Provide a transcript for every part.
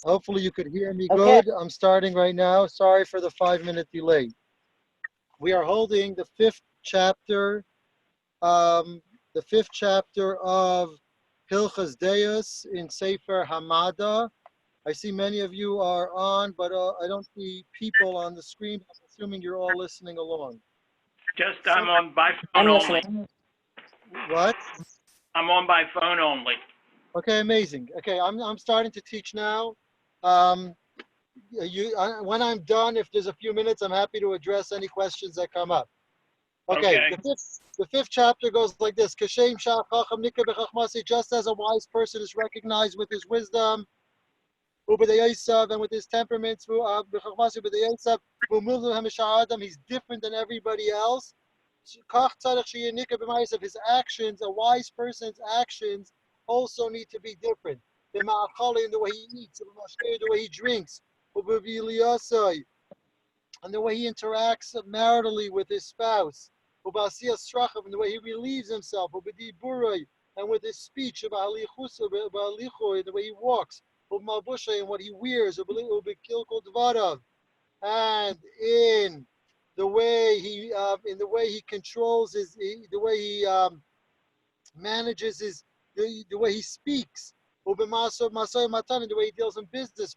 Hopefully you could hear me Okay. good. I'm starting right now. Sorry for the 5 minute delay. We are holding um, the fifth chapter of Hilchas Deus in Sefer Hamada. I see many of you are on, but I don't see people on the screen. I'm assuming you're all listening along. Just So, I'm on by phone I'm only. listening. what? I'm on by phone only. Okay, amazing. Okay, I'm starting to teach now. Um, when I'm done, if there's a few minutes, I'm happy to address any questions that come up. Okay, Okay. the fifth chapter goes like this: Kashem shach chacham nika b'chachmasi. Just as a wise person is recognized with his wisdom, u'b'dayasav, and with his temperaments, b'chachmasi b'dayasav, u'muvlu hamisha adam, he's different than everybody else. Kach tzarich sheyeh nika b'ma'asav. His actions, a wise person's actions, also need to be different. B'ma'achali, in the way he eats, b'mashkei, the way he drinks, u'b'v'iliyasai, and the way he interacts maritally with his spouse, and the way he relieves himself, and with his speech, and the way he walks, and what he wears, and in the way he controls the way he manages the way he speaks. The way he deals in business.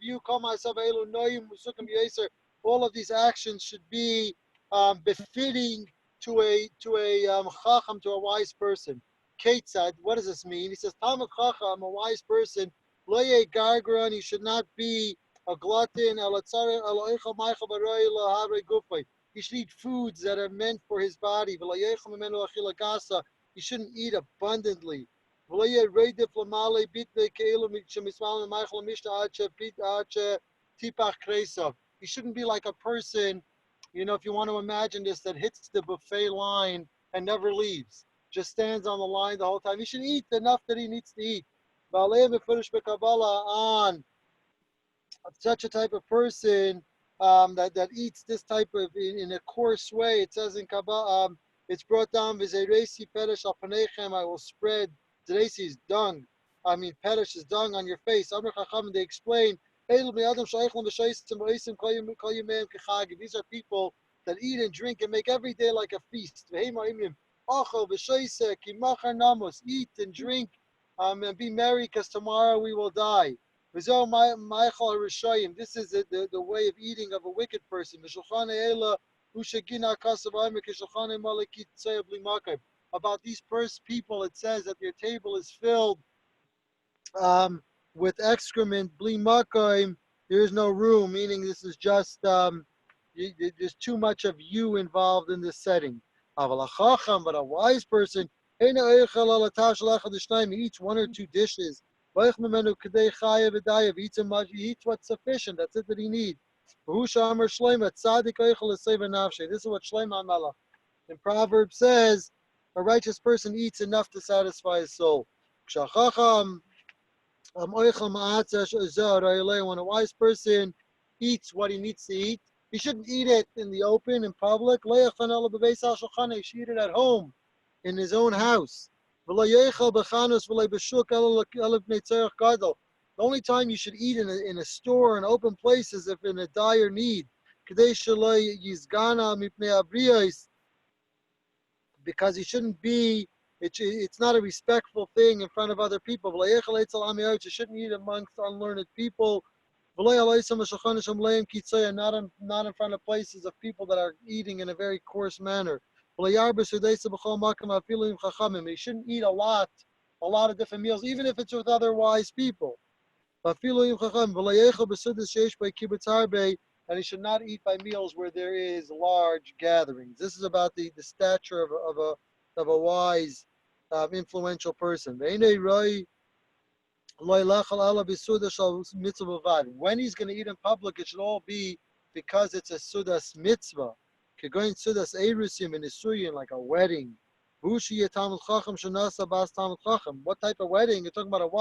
All of these actions should be befitting to a chacham, to a wise person. Ketzad, what does this mean? He says, Talmud chacham, a wise person, loye gargran, he should not be a glutton. He should eat foods that are meant for his body. He shouldn't eat abundantly. He shouldn't be like a person, if you want to imagine this, that hits the buffet line and never leaves, just stands on the line the whole time. He should eat enough that he needs to eat. On such a type of person that eats this type of in a coarse way. It says in Kabbalah, it's brought down, V'zeiresi peresh al panechem, I will spread, Zeresi is dung, I mean peresh is dung on your face. Amr Chacham, they explain, these are people that eat and drink and make every day like a feast. Eat and drink and be merry because tomorrow we will die. This is the way of eating of a wicked person. About these first people, it says that their table is filled with excrement. There is no room, meaning this is just there's too much of you involved in this setting. But a wise person, he eats one or two dishes. He eats what's sufficient. That's it that he needs. This is what Shlomo Melech in Proverbs says: a righteous person eats enough to satisfy his soul. When a wise person eats what he needs to eat, he shouldn't eat it in the open, in public. He should eat it at home, in his own house. The only time you should eat in a store, in open place, is if in a dire need. Because he shouldn't be, it's not a respectful thing in front of other people. You shouldn't eat amongst unlearned people. Not in front of places of people that are eating in a very coarse manner. He shouldn't eat a lot of different meals, even if it's with other wise people. And he should not eat by meals where there is large gatherings. This is about the stature of a wise, influential person. When he's going to eat in public, it should all be because it's a sudas mitzvah. Going sudas erusim in Isuyin, like a wedding. What type of wedding? You're talking about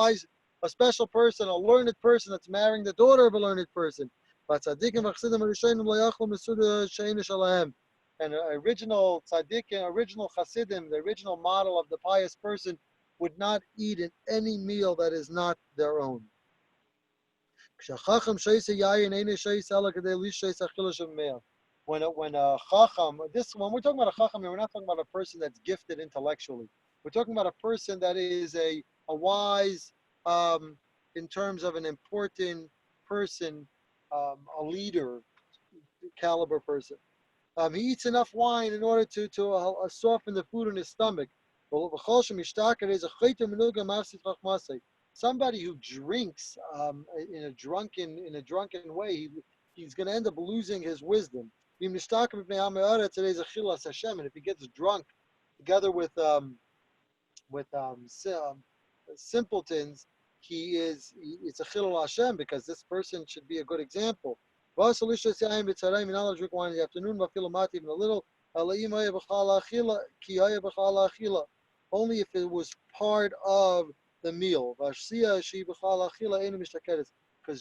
a special person, a learned person that's marrying the daughter of a learned person. And original tzaddikim, original chassidim, the original model of the pious person would not eat in any meal that is not their own. When a chacham, when we're talking about a chacham, we're not talking about a person that's gifted intellectually. We're talking about a person that is a wise, um, in terms of an important person, a leader caliber person. He eats enough wine in order to soften the food in his stomach. Somebody who drinks in a drunken way, he's going to end up losing his wisdom. And if he gets drunk together with simpletons, it's a chilul Hashem, because this person should be a good example. You're not drink wine in the afternoon, even a little. Only if it was part of the meal. Because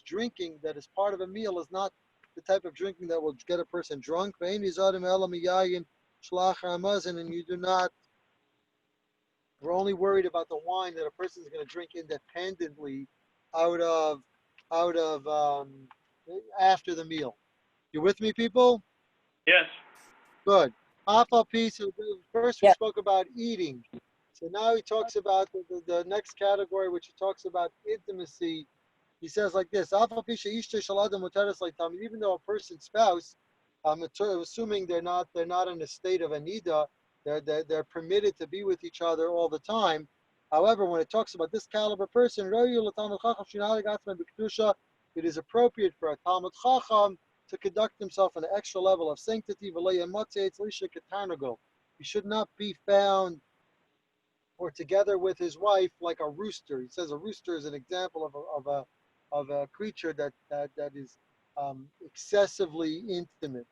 drinking that is part of a meal is not the type of drinking that will get a person drunk. And you do not, we're only worried about the wine that a person is going to drink independently out of out of after the meal. You with me, people? Yes. Good. Alpha piece. First we Yeah. spoke about eating. So now he talks about the next category, which he talks about intimacy. He says like this: Alpha pisha ishte shaladam mutaris leitam. Even though a person's spouse, I'm assuming they're not in a state of anida, they're permitted to be with each other all the time. However, when it talks about this caliber person, it is appropriate for a Talmud Chacham to conduct himself on an extra level of sanctity. He should not be found or together with his wife like a rooster. He says a rooster is an example of a creature that is excessively intimate.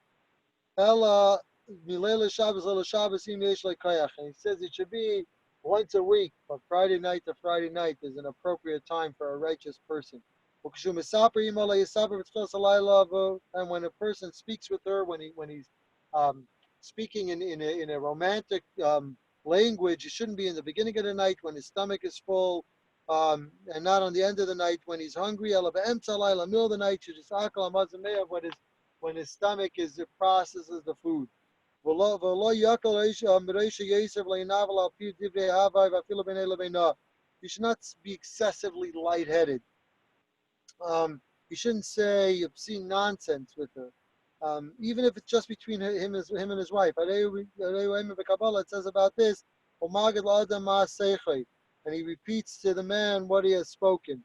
Ella milela Shabbos lela Shabbos im yesh lekayach. And he says it should be once a week, from Friday night to Friday night is an appropriate time for a righteous person. And when a person speaks with her, when he's speaking in a romantic language, it shouldn't be in the beginning of the night when his stomach is full, and not on the end of the night when he's hungry. Middle of the night, when his stomach processes the food. You should not be excessively lightheaded. You shouldn't say obscene nonsense with her, even if it's just between him and his wife. It says about this, and he repeats to the man what he has spoken.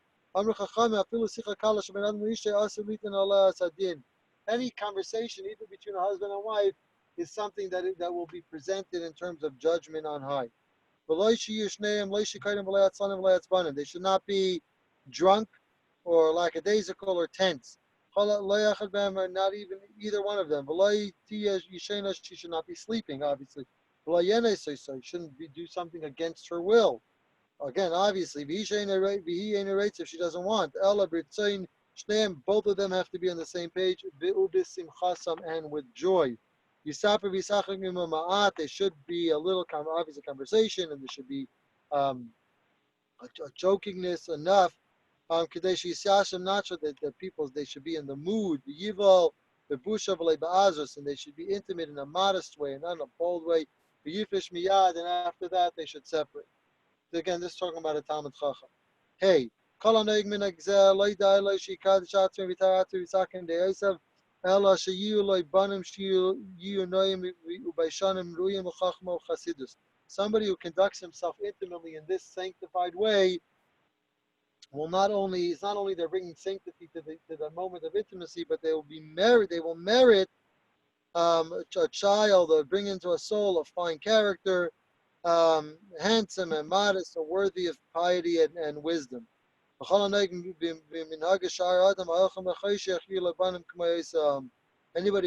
Any conversation, either between a husband and wife, is something that will be presented in terms of judgment on high. They should not be drunk or lackadaisical or tense. Not even either one of them. She should not be sleeping, obviously. She shouldn't do something against her will. Again, obviously, if she doesn't want. Both of them have to be on the same page, and with joy. There should be a little, obviously, conversation, and there should be a jokingness enough. Kadesh Yisashim, not so that the people, they should be in the mood, the Yival, the Busha Ba'azos, and they should be intimate in a modest way and not in a bold way. The Yifish Miyad, and after that they should separate. So again, this is talking about a Talmud Chacham. Hey, Kol HaNoeg Min HaGzeh, Lo Yidai Lo Shikad Shatzim V'Taratu V'Sakim De'esav, Ela Sheyiu Lo Yibanim Sheyiu Noim U'Baishanim Ruyim U'Chachma U'Chasidus. Somebody who conducts himself intimately in this sanctified way will not only, it's not only they're bringing sanctity to the moment of intimacy, but they will merit a child, or bring into a soul of fine character, handsome and modest, or worthy of piety and wisdom. Anybody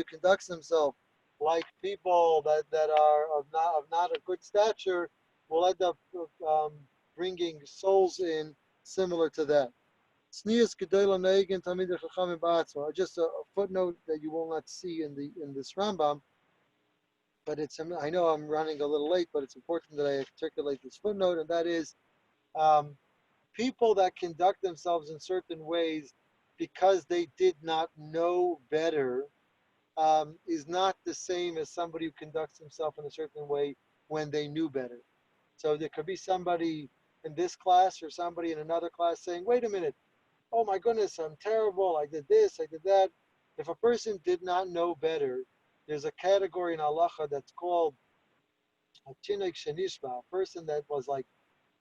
who conducts himself like people that are of not a good stature will end up bringing souls in similar to that. Just a footnote that you will not see in this Rambam, but I know I'm running a little late, but it's important that I articulate this footnote, and that is, people that conduct themselves in certain ways because they did not know better, is not the same as somebody who conducts himself in a certain way when they knew better. So there could be somebody in this class or somebody in another class saying, wait a minute, oh my goodness, I'm terrible, I did this, I did that. If a person did not know better, there's a category in halacha that's called a chinik shenishba, a person that was like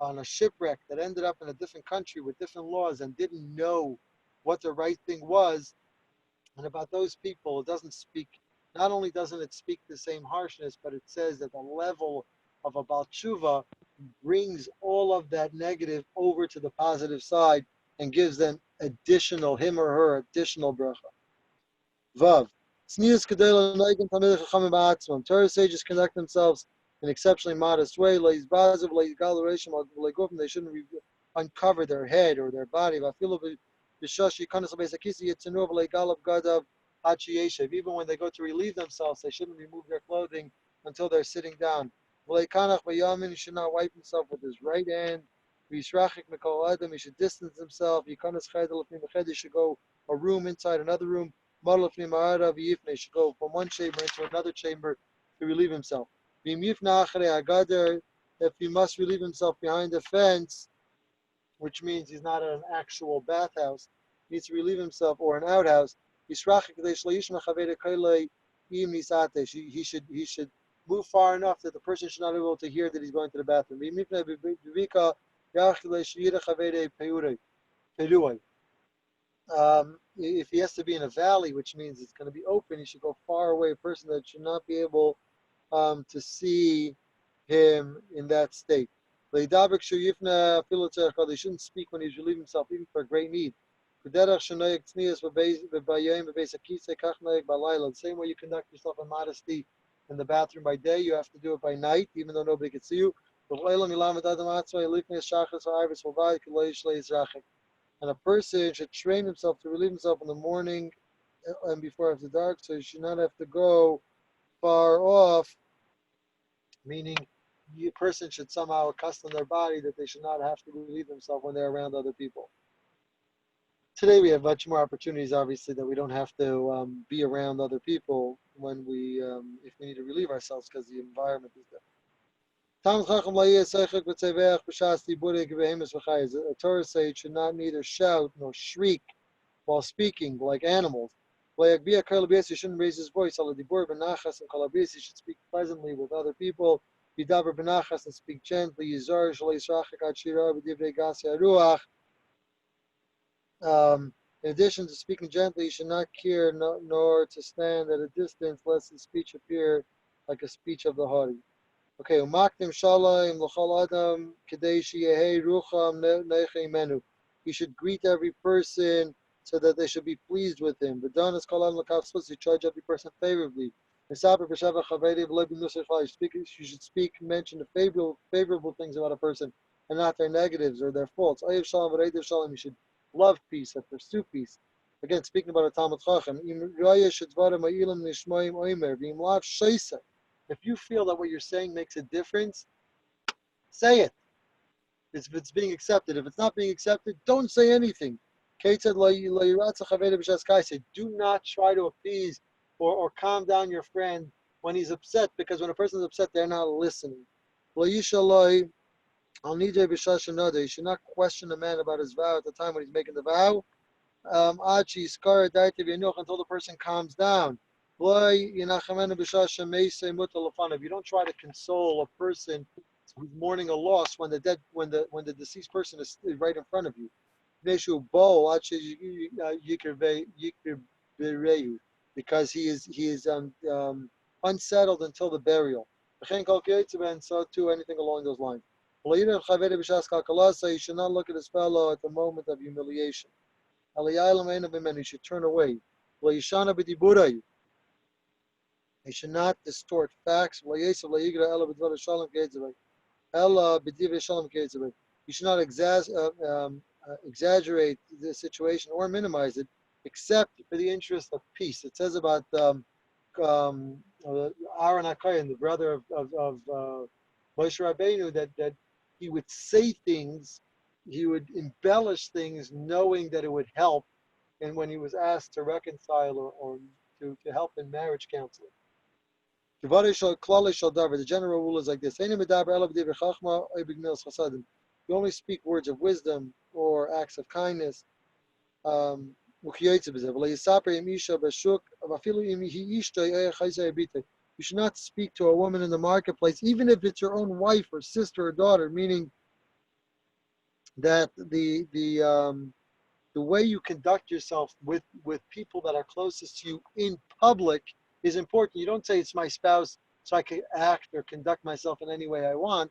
on a shipwreck that ended up in a different country with different laws and didn't know what the right thing was. And about those people, it doesn't speak, not only doesn't it speak the same harshness, but it says that the level of a Baal Tshuva brings all of that negative over to the positive side and gives them additional, him or her, additional bracha. Vav. Tznius kedei l'noigim tamid chachamim ba'atzmam. Torah sages conduct themselves in an exceptionally modest way. Le'izbazav le'igal l'reishim le'gufim. They shouldn't uncover their head or their body. V'afilu b'shosh yikanas l'beisakisi yitzenu v'le'igal gadav ad sheyeshev. Even when they go to relieve themselves, they shouldn't remove their clothing until they're sitting down. V'leikanach b'yamin. He should not wipe himself with his right hand. V'yisrachik mikol adam. He should distance himself. Yikanas cheder l'fnim cheder. He should go a room inside another room. He should go from one chamber into another chamber to relieve himself. If he must relieve himself behind a fence, which means he's not at an actual bathhouse, he needs to relieve himself, or an outhouse. He should move far enough that the person should not be able to hear that he's going to the bathroom. If he has to be in a valley, which means it's going to be open, he should go far away. A person that should not be able to see him in that state. They shouldn't speak when he's relieving himself, even for a great need. The same way you conduct yourself in modesty in the bathroom by day, you have to do it by night, even though nobody can see you. And a person should train himself to relieve himself in the morning and before after dark, so he should not have to go far off, meaning a person should somehow accustom their body that they should not have to relieve themselves when they're around other people. Today we have much more opportunities, obviously, that we don't have to be around other people when if we need to relieve ourselves because the environment is different. A Torah sage should not neither shout nor shriek while speaking like animals. He shouldn't raise his voice. He should speak pleasantly with other people. And speak gently. In addition to speaking gently, he should not care nor to stand at a distance, lest his speech appear like a speech of the haughty. Okay, umaktim shalom l'chol adam kadei sheyehi rucham neichei menu. He should greet every person so that they should be pleased with him. V'danas kol adam l'kaf. He judge every person favorably. You should speak, mention the favorable things about a person and not their negatives or their faults. You should love peace and pursue peace. Again, speaking about a Talmud Chacham, if you feel that what you're saying makes a difference, say it. If it's being accepted. If it's not being accepted, don't say anything. Kate said, do not try to appease or calm down your friend when he's upset, because when a person is upset, they're not listening. You should not question a man about his vow at the time when he's making the vow, until the person calms down. If you don't try to console a person who's mourning a loss when the deceased person is right in front of you, because he is unsettled until the burial. And so too, anything along those lines. You should not look at his fellow at the moment of humiliation. He should turn away. He should not distort facts. He should not exaggerate the situation or minimize it, except for the interest of peace. It says about Aaron HaKohen, the brother of Moshe Rabbeinu, that he would say things, he would embellish things, knowing that it would help and when he was asked to reconcile or to help in marriage counseling. The general rule is like this: you only speak words of wisdom or acts of kindness. You should not speak to a woman in the marketplace, even if it's your own wife or sister or daughter, meaning that the way you conduct yourself with people that are closest to you in public is important. You don't say it's my spouse so I can act or conduct myself in any way I want.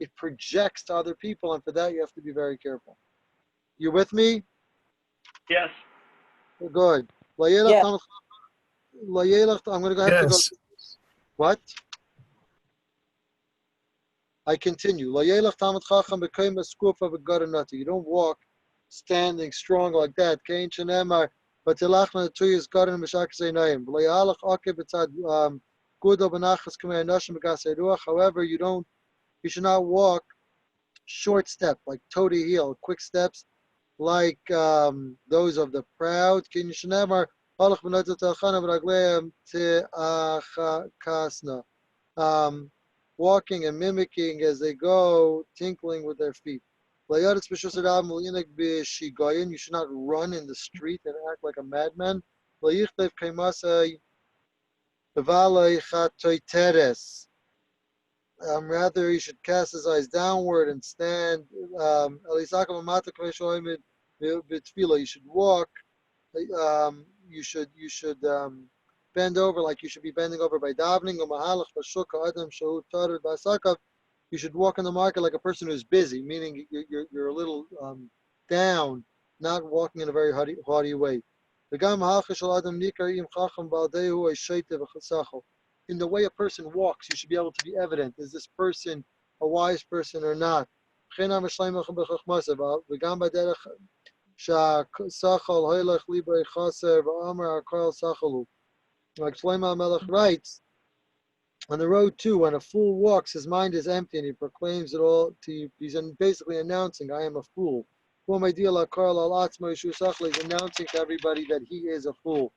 It projects to other people, and for that you have to be very careful. You with me? Yes. Good. Yeah. I'm going to have to go. Yes. What? I continue. You don't walk standing strong like that. However, you should not walk short step, like toe to heel, quick steps, like those of the proud. Walking and mimicking as they go, tinkling with their feet. You should not run in the street and act like a madman. Rather, he should cast his eyes downward and stand. You should walk. You should bend over like you should be bending over by davening. You should walk in the market like a person who's busy, meaning you're a little down, not walking in a very haughty way. In the way a person walks, you should be able to be evident. Is this person a wise person or not? Like Shlomo Melech writes, on the road too, when a fool walks, his mind is empty and he proclaims it all to you. He's basically announcing, I am a fool. He's announcing to everybody that he is a fool.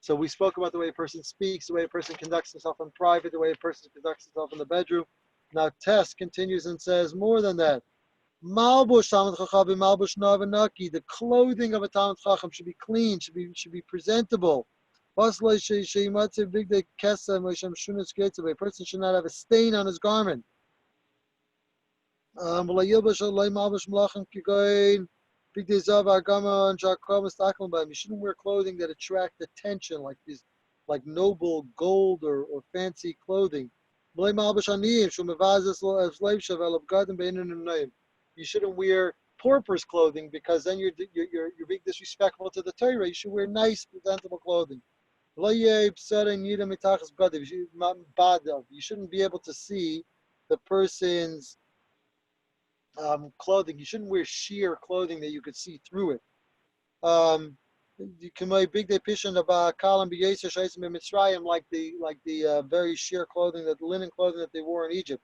So we spoke about the way a person speaks, the way a person conducts himself in private, the way a person conducts himself in the bedroom. Now Tess continues and says more than that. The clothing of a Talmid Chacham should be clean, should be presentable. A person should not have a stain on his garment. You shouldn't wear clothing that attract attention, like noble gold or fancy clothing. You shouldn't wear pauper's clothing because then you're being disrespectful to the Torah. You should wear nice, presentable clothing. You shouldn't be able to see the person's clothing. You shouldn't wear sheer clothing that you could see through it. You can make big depiction of kalam b'yesher like the very sheer clothing, that linen clothing that they wore in Egypt.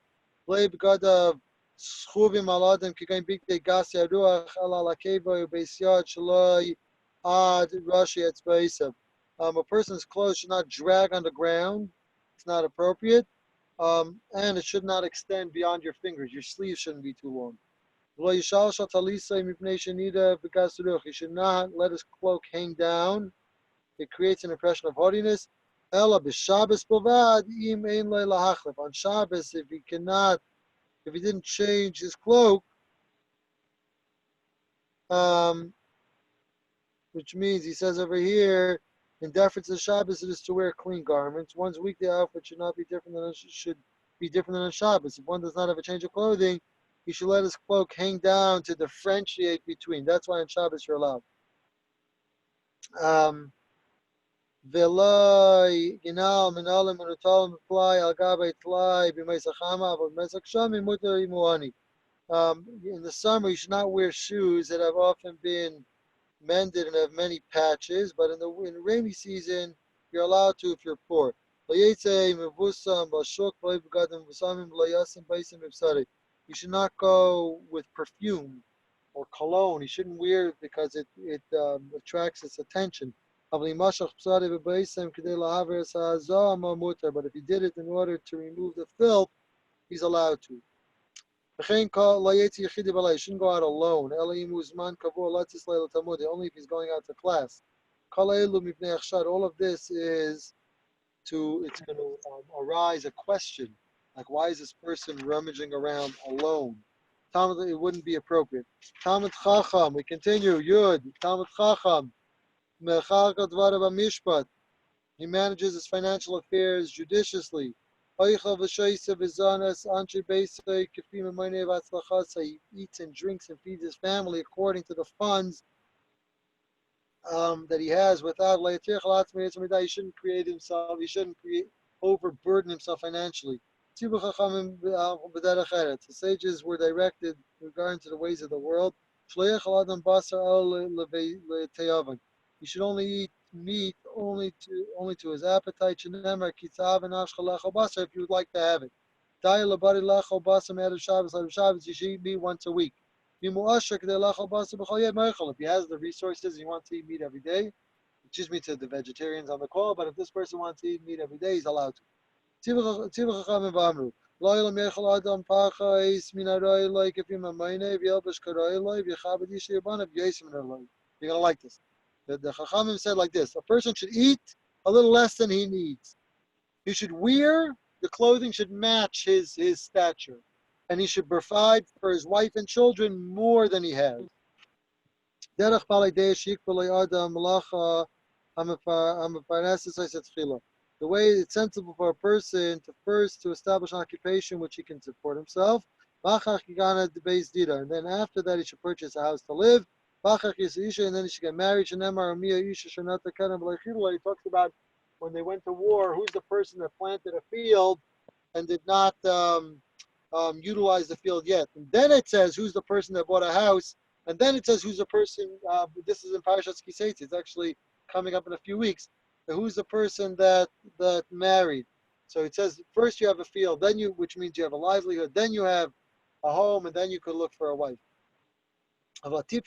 A person's clothes should not drag on the ground. It's not appropriate. And it should not extend beyond your fingers. Your sleeves shouldn't be too long. He should not let his cloak hang down. It creates an impression of haughtiness. On Shabbos, if he didn't change his cloak, which means he says over here, in deference to Shabbos, it is to wear clean garments. One's weekday outfit should be different than on Shabbos. If one does not have a change of clothing, he should let his cloak hang down to differentiate between. That's why on Shabbos you're allowed. In the summer, you should not wear shoes that have often been mended and have many patches, but in the rainy season, you're allowed to if you're poor. You should not go with perfume or cologne. He shouldn't wear it because it attracts its attention. But if he did it in order to remove the filth, he's allowed to. He shouldn't go out alone. Only if he's going out to class. All of this is it's going to arise a question, like why is this person rummaging around alone? Talmud, it wouldn't be appropriate. Talmud Chacham, we continue. Yud, Talmud Chacham, Mishpat. He manages his financial affairs judiciously. He eats and drinks and feeds his family according to the funds that he has without he shouldn't create himself, he shouldn't overburden himself financially. The sages were directed regarding to the ways of the world. He should only eat meat only to his appetite. If you would like to have it. You should eat meat once a week. If he has the resources, he wants to eat meat every day. Excuse me to the vegetarians on the call, but if this person wants to eat meat every day, he's allowed to. You're gonna like this. The Chachamim said like this: a person should eat a little less than he needs. He should wear the clothing should match his stature, and he should provide for his wife and children more than he has. The way it's sensible for a person to establish an occupation which he can support himself, and then after that he should purchase a house to live, and then he should get married. He talks about when they went to war, who's the person that planted a field and did not utilize the field yet. And then it says who's the person that bought a house, and then it says who's the person, this is in Parashat Kiseitz, it's actually coming up in a few weeks, who's the person that married. So it says first you have a field, then which means you have a livelihood, then you have a home, and then you could look for a wife. He's but the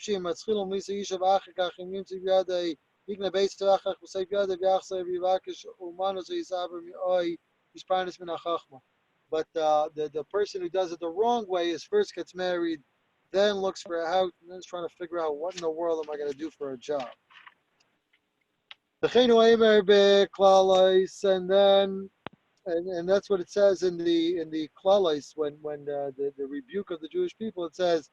person who does it the wrong way is first gets married, then looks for a house, and then is trying to figure out what in the world am I going to do for a job. And then and that's what it says in the Klalais when the rebuke of the Jewish people. It says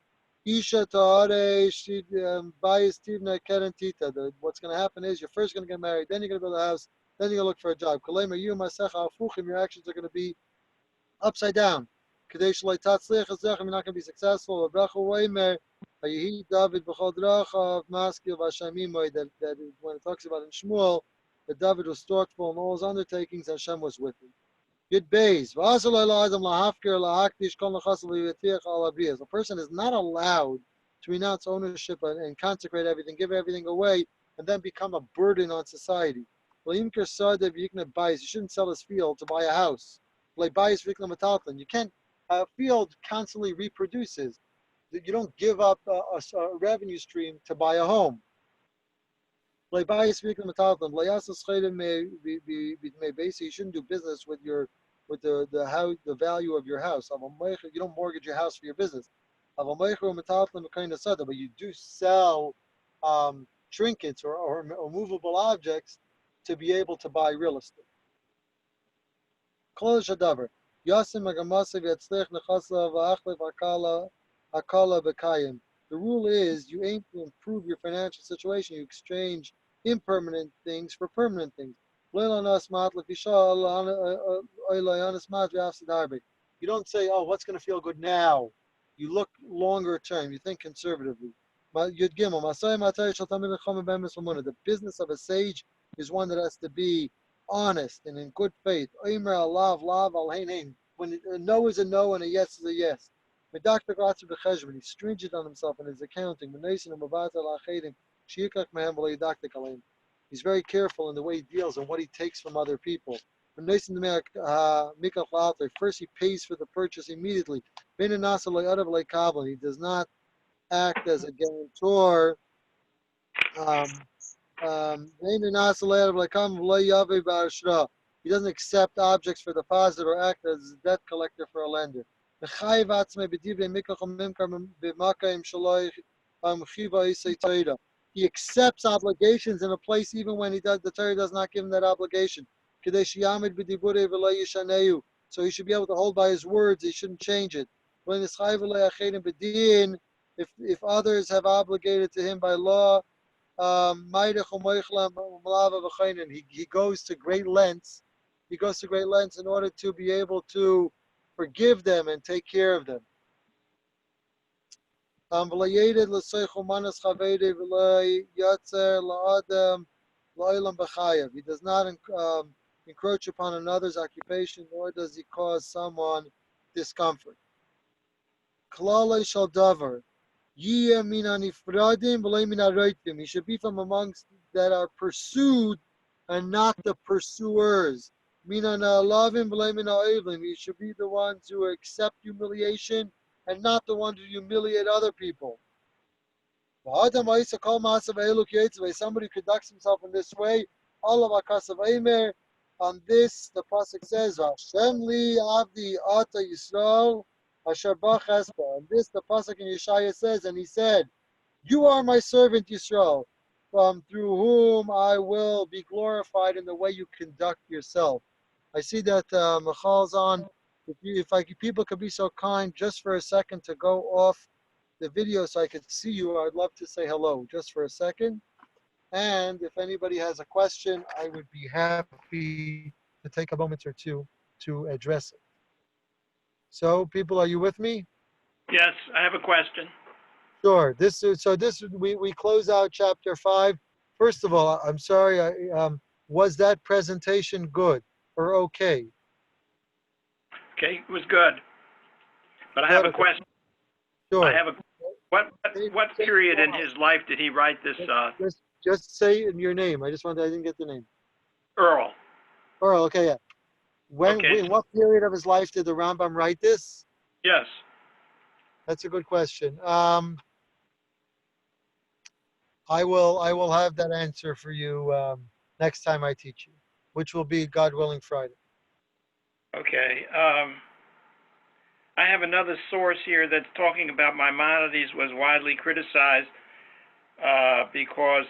Isha Ta'are Bayis Tivna Kerentita. What's going to happen is you're first going to get married, then you're going to build a house, then you're going to look for a job. Your actions are going to be upside down. You're not going to be successful. That when it talks about in Shmuel, that David was thoughtful in all his undertakings, Hashem was with him. Yud Beis. A person is not allowed to renounce ownership and consecrate everything, give everything away, and then become a burden on society. You shouldn't sell his field to buy a house. You can't. A field constantly reproduces. You don't give up a revenue stream to buy a home. You shouldn't do business with the value of your house. You don't mortgage your house for your business. But you do sell trinkets or movable objects to be able to buy real estate. The rule is you aim to improve your financial situation. You exchange impermanent things for permanent things. You don't say, oh, what's going to feel good now? You look longer term. You think conservatively. The business of a sage is one that has to be honest and in good faith. When a no is a no and a yes is a yes. He's stringent on himself in his accounting. He's very careful in the way he deals and what he takes from other people. First, he pays for the purchase immediately. He does not act as a guarantor. He doesn't accept objects for deposit or act as a debt collector for a lender. He accepts obligations in a place even when the Torah does not give him that obligation. So he should be able to hold by his words. He shouldn't change it. If others have obligated to him by law, he goes to great lengths. He goes to great lengths in order to be able to forgive them and take care of them. He does not encroach upon another's occupation, nor does he cause someone discomfort. Klala shall davar. He should be from amongst that are pursued and not the pursuers. He should be the ones who accept humiliation and not the ones who humiliate other people. Somebody who conducts himself in this way, on this the pasuk says, "Hashem li avdi ata Yisrael asher bach espa." And this the pasuk in Yeshaya says, and he said, "You are my servant Yisrael, through whom I will be glorified in the way you conduct yourself." I see that Michal's on. People could be so kind just for a second to go off the video so I could see you, I'd love to say hello just for a second. And if anybody has a question, I would be happy to take a moment or two to address it. So, people, are you with me? Yes, I have a question. Sure. We close out chapter 5. First of all, I'm sorry. Was that presentation good or okay? Okay, it was good. But I Good, have a okay. question. Sure. What period in his life did he write this? Just say your name. I didn't get the name. Earl. Earl. Okay, yeah. Okay. In what period of his life did the Rambam write this? Yes. That's a good question. I will have that answer for you next time I teach you, which will be, God willing, Friday. Okay. I have another source here that's talking about Maimonides was widely criticized because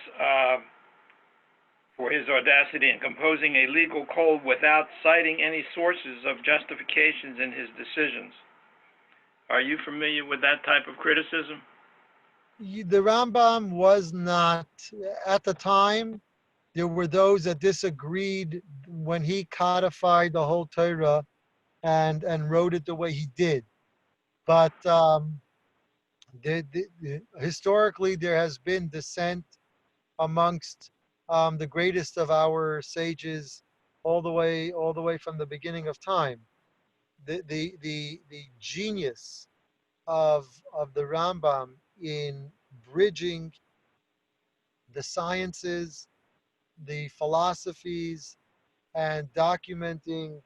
for his audacity in composing a legal code without citing any sources of justifications in his decisions. Are you familiar with that type of criticism? The Rambam was not, at the time, there were those that disagreed when he codified the whole Torah and wrote it the way he did. But historically, there has been dissent amongst the greatest of our sages all the way from the beginning of time. The genius of the Rambam in bridging the sciences, the philosophies, and documenting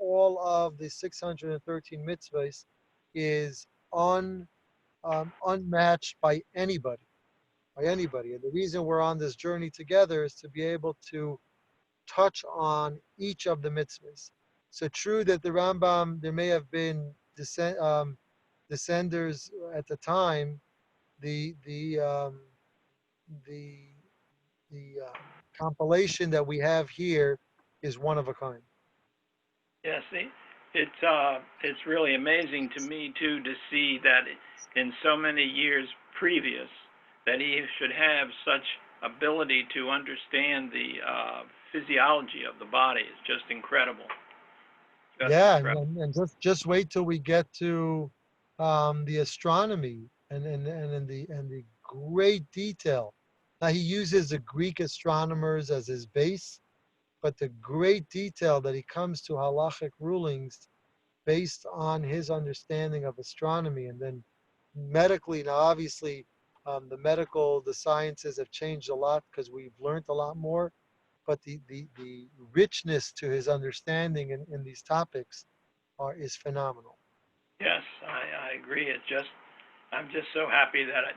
all of the 613 mitzvahs is unmatched by anybody. And the reason we're on this journey together is to be able to touch on each of the mitzvahs. So true that the Rambam, there may have been descenders at the time. The the um, the the compilation that we have here is one of a kind. Yes, it's really amazing to me too to see that in so many years previous that he should have such ability to understand the physiology of the body. Is just incredible. And just wait till we get to the astronomy and the great detail. Now he uses the Greek astronomers as his base, but the great detail that he comes to halachic rulings based on his understanding of astronomy, and then medically. Now, obviously, the sciences have changed a lot because we've learned a lot more, but the richness to his understanding in these topics is phenomenal. Yes, I agree. It's just I'm just so happy that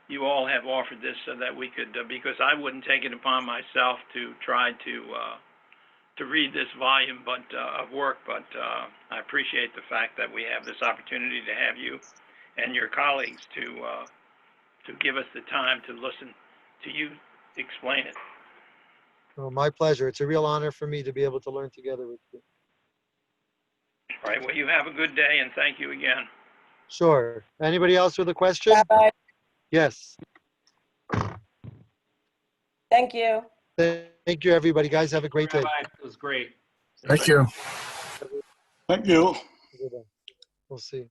you all have offered this so that we could, because I wouldn't take it upon myself to try to read this volume of work, but I appreciate the fact that we have this opportunity to have you and your colleagues to give us the time to listen to you explain it. Oh, my pleasure. It's a real honor for me to be able to learn together with you. All right, well, you have a good day, and thank you again. Sure. Anybody else with a question? Rabbi, Yes. thank you. Thank you, everybody. Guys, have a great day. Rabbi, it was great. Thank you. Thank you. We'll see.